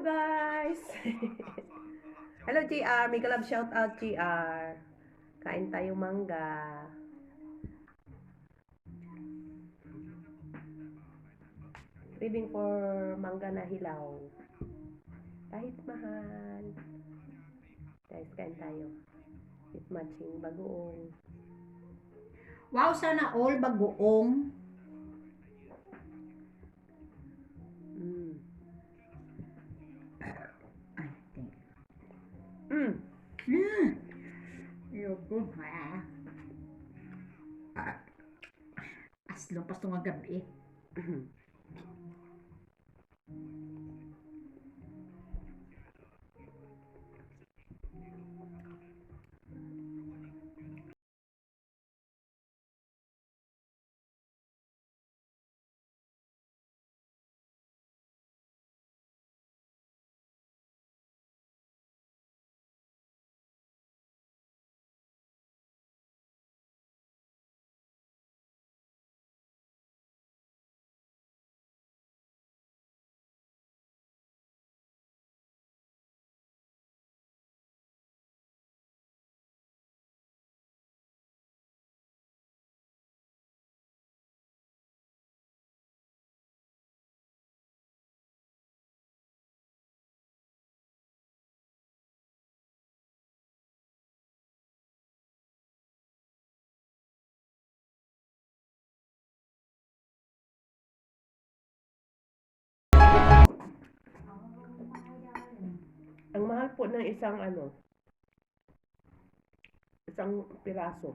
guys! Hello GR, may kalab shout out GR. Kain tayo mangga. Craving for mangga na hilaw. Kahit mahal. Guys, kain tayo. With matching bagoong. Wow, sana all bagoong. Ay, thank you. Ayoko ha. Aslo pas itong gabi. Ang mahal po ng isang isang piraso.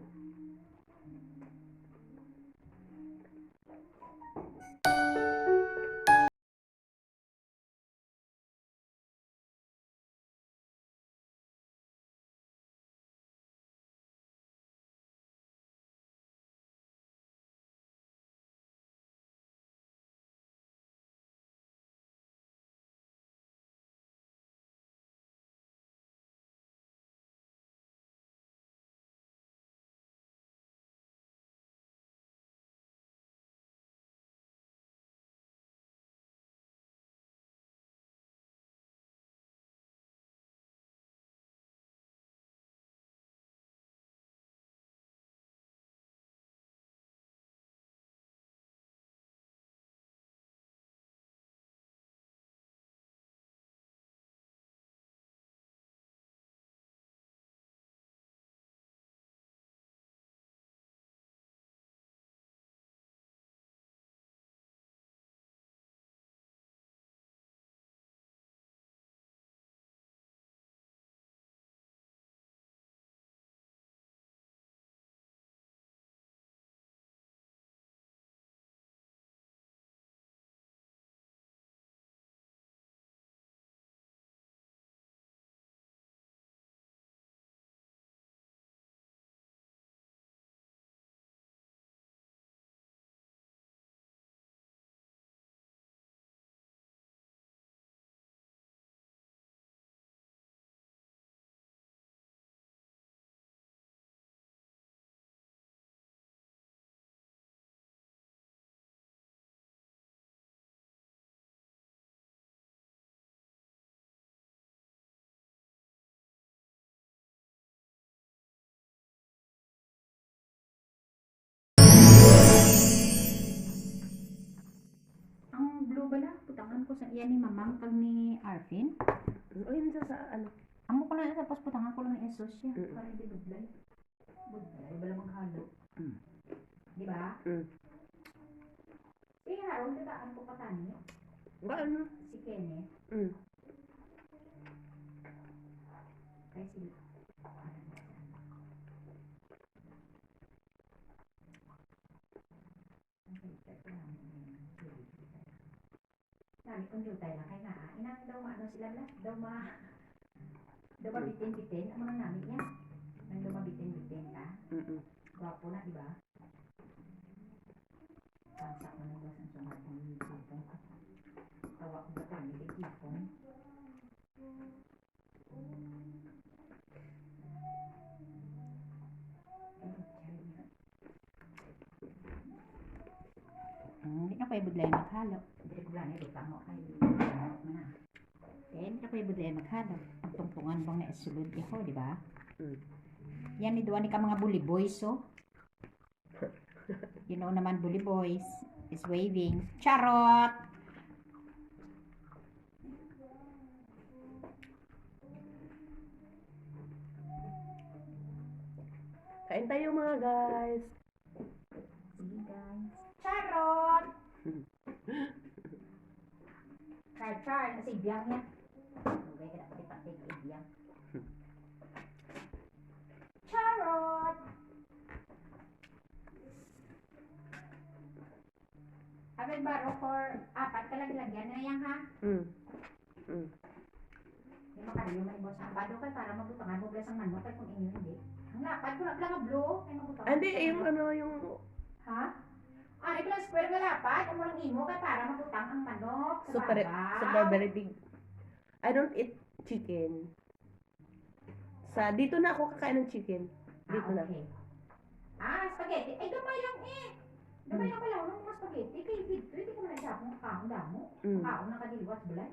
Ang blue bala, putangan ko sa iya ni Mamang kag ni Arvin. O yun sa Amo ko na tapos putangan ko lang ni Esos siya. Mm. Para hindi budlay. Budlay, bala maghalo. Mm. Di ba? Eh, harong tataan ko patani. Si Kenneth. Kaya si Sabi kong jutay na kay nga. Inang daw sila la. Daw bitin-bitin. Amo nang namin yan. Nang daw bitin-bitin ka. Gwapo na, di ba? Pansak mo nang sa sumat ng YouTube. Tawa ko ba tayo ni Kipong? Hindi na kayo budlay maghalo. Hindi ko lang ito tamo kayo. Mana. Kaya hindi na kayo budlay maghanap. Ang tungtungan bang naisulod ko, di ba? Mm. Yan ni duwa ni ka mga bully boys, so. You know naman bully boys is waving. Charot! Kain tayo mga guys. Sige guys. Charot! Char, kasi biyang niya. Okay, kaya pati pati biyang. Charot! Abel baro for apat ka lang lagyan na yan ha. Mm. Mm. Yung makaliyo mo ibos ang bado ka para mabutangan mo blas ang manok kay kung inyo hindi. Ang lapad ko lang ang blue kay mabutangan. Hindi, yung ano, yung... Ha? Ari ko lang square nga lapad, ang walang imo kay para mabutang ang manok sa Super, babaw. super very big. I don't eat chicken. Dito na ako kakain ng chicken. Dito na. Okay. Spaghetti. Ay, gamay lang eh. Gamay lang pala ng mga spaghetti. Kaya dito, hindi ko man siya kung kaong damo. Mm. Kaong nakadiliwas bulan.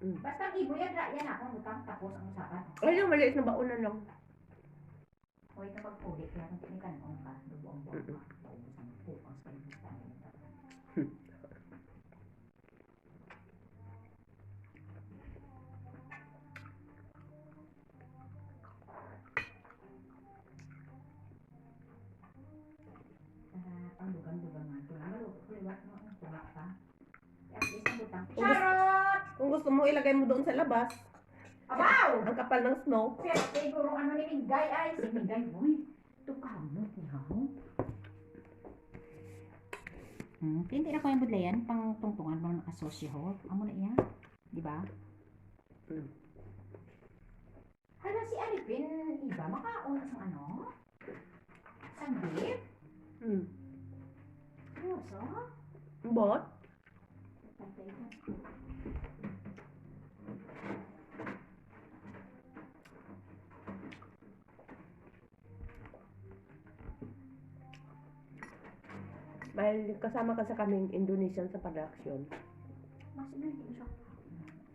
Mm. Basta ang ibo yan, yan ako ang butang tapos ang usapan. Ay, yung maliit na baunan lang. O ito pagpulit, kaya kung tinikanong ka, dubuang-buang ka. Paubos ang pupang sa kalimutan. Ang dugang-dugang nga. Tulang maluto ko liwat mo ang tulak pa. At least ang butang. Charot! Kung gusto mo, ilagay mo doon sa labas. Abaw! Ang kapal ng snow. Pero siguro ano ni Mingay ay si Mingay. Uy, ito kamot niya. Hindi na ko yung budlayan pang tungtungan mo ng asosyo ho. Amo na iya. Di ba? Mm. Hala si Alipin, iba makaon sa ano? Sanggip? Mm. Seryoso? Bot? Pantay ko. May kasama ka sa kaming Indonesian sa production. Mas hindi siya.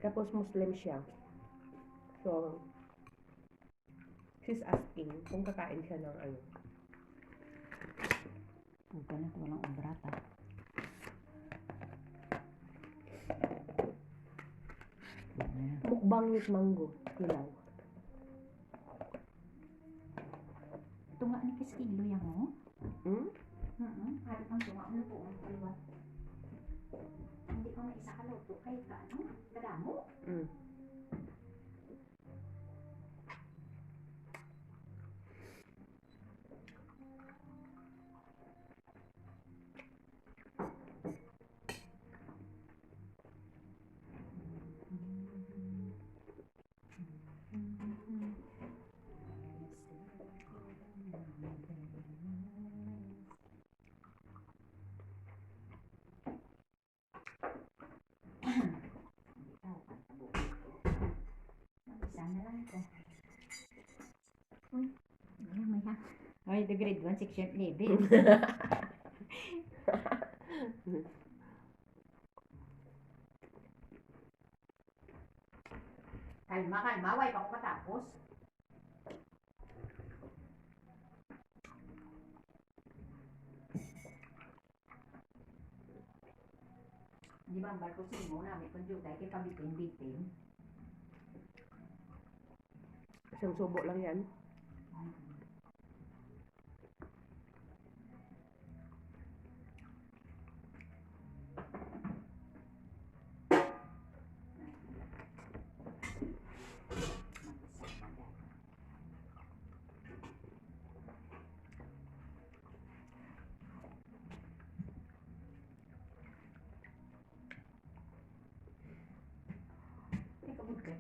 Tapos Muslim siya. So, she's asking kung kakain siya ng ano. Huwag na walang obrata. Mukbang with mango. Hilaw. Tunga ni Kiskilo yan mo? Hmm? Harap ang tunga mo po ang kaliwat. Hindi ko na isa kaluto kay ka ano? Kadamo? Mm. Isa na lang ito. Uy, may ha. Ay, the grade 1 section 11. Kalma, way pa ko patapos. Di ba ang barko mo namin kung dito kay pabitin-bitin. Isang subo lang yan.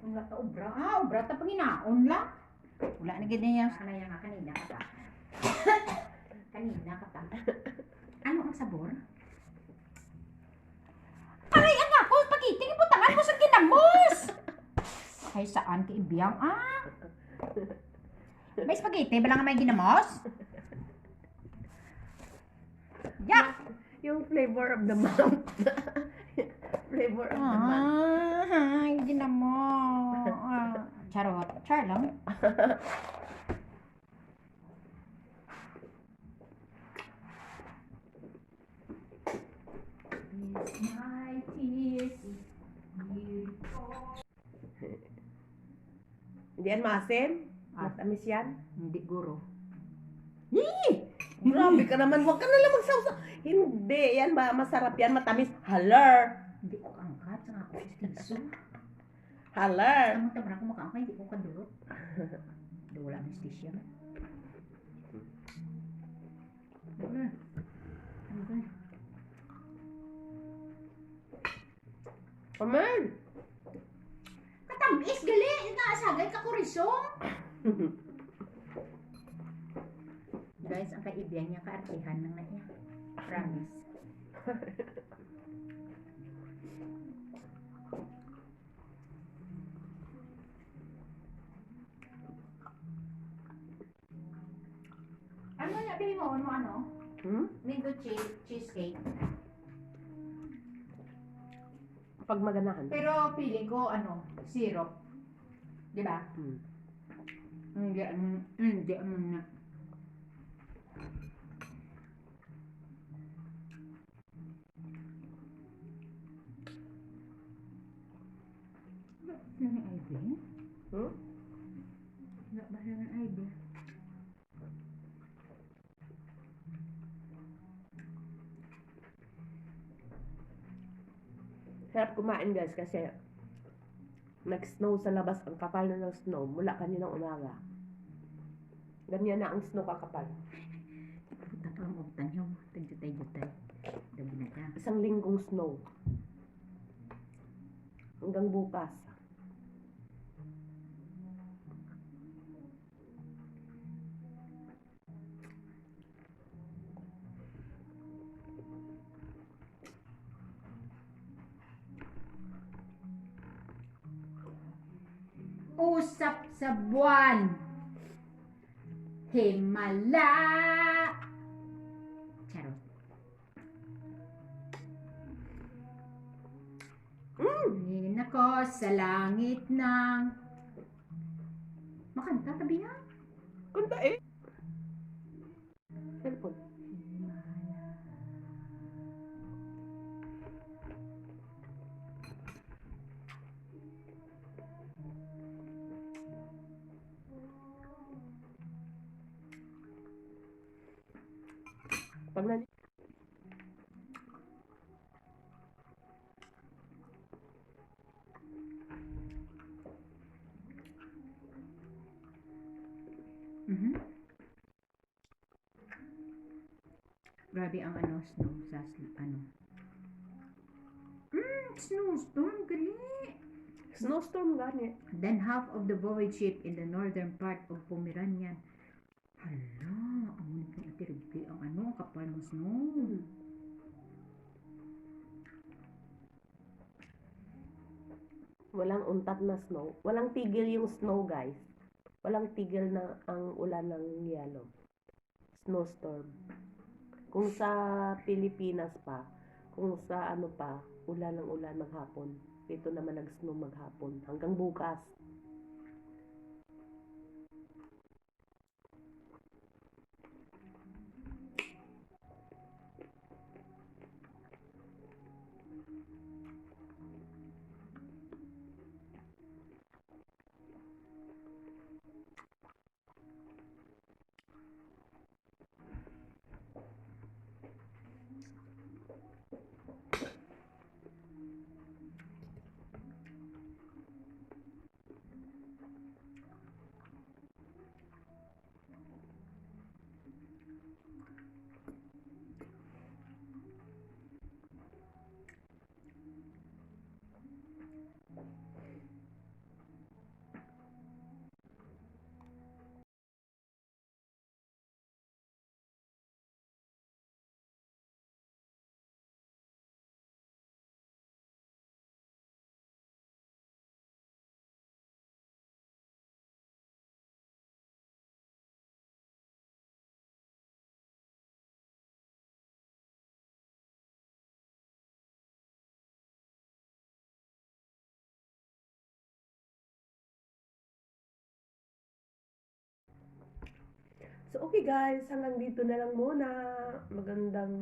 Kung wala ka obra, obra ta panginaon lang. Wala na ganyan yan. Ano yan nga, kanina ka pa. Kanina ka pa. Ano ang sabor? Aray, anak ko, pagiting ibutangan mo sa kinamos! Ay, saan ka ibiyang, May spaghetti, ba lang may ginamos? Yak! Yung flavor of the month. Flavor of the month. Ay, ginamos. Char lang. Is my tears beautiful? Hindi yan maasim? Ah. Matamis yan? Hindi guro. Grabe ka naman, huwag ka nalang magsawsa. Hindi, yan ba, masarap yan, matamis. Haler! Hindi ko angkat sa ako stiso. Haler! Ang tamra ko makaangkat, hindi ko kadulot. Hindi wala anesthesia. Amen! Katamis gali, inaasagay ka kurisong. Guys, ang kaibigan niya kaartihan ng niya. Promise. Ano na bilhin mo? Ano? Lindo cheesecake. Pag maganahan. Pero feeling ko syrup. 'Di ba? Hindi na. Ano yung ID? Wala ba yung ID? Sarap kumain guys kasi nag-snow sa labas. Ang kapal na ng snow mula kaninang umaga. Ganyan na ang snow kakapal. Puta pa ang utang yung tagjutay-jutay. Dabi na ka. Isang linggong snow. Hanggang bukas. Usap sa buwan. Himala. Charot. Tingin ako sa langit ng... Makanta, tabi na. Kanta eh. Cellphone. Pag na Grabe ang snow sa snowstorm gali. snowstorm gani. Then half of the voyage ship in the northern part of Pomeranian. Hala, ang ulit ng atirigli ang ang kapal ng snow. Walang untat na snow. Walang tigil yung snow guys. Walang tigil na ang ulan ng yelo. Snowstorm. Kung sa Pilipinas pa, kung sa pa, ulan ng ulan maghapon. Dito naman nag-snow maghapon. Hanggang bukas. okay guys, hanggang dito na lang muna. Magandang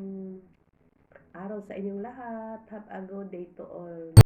araw sa inyong lahat. Have a good day to all.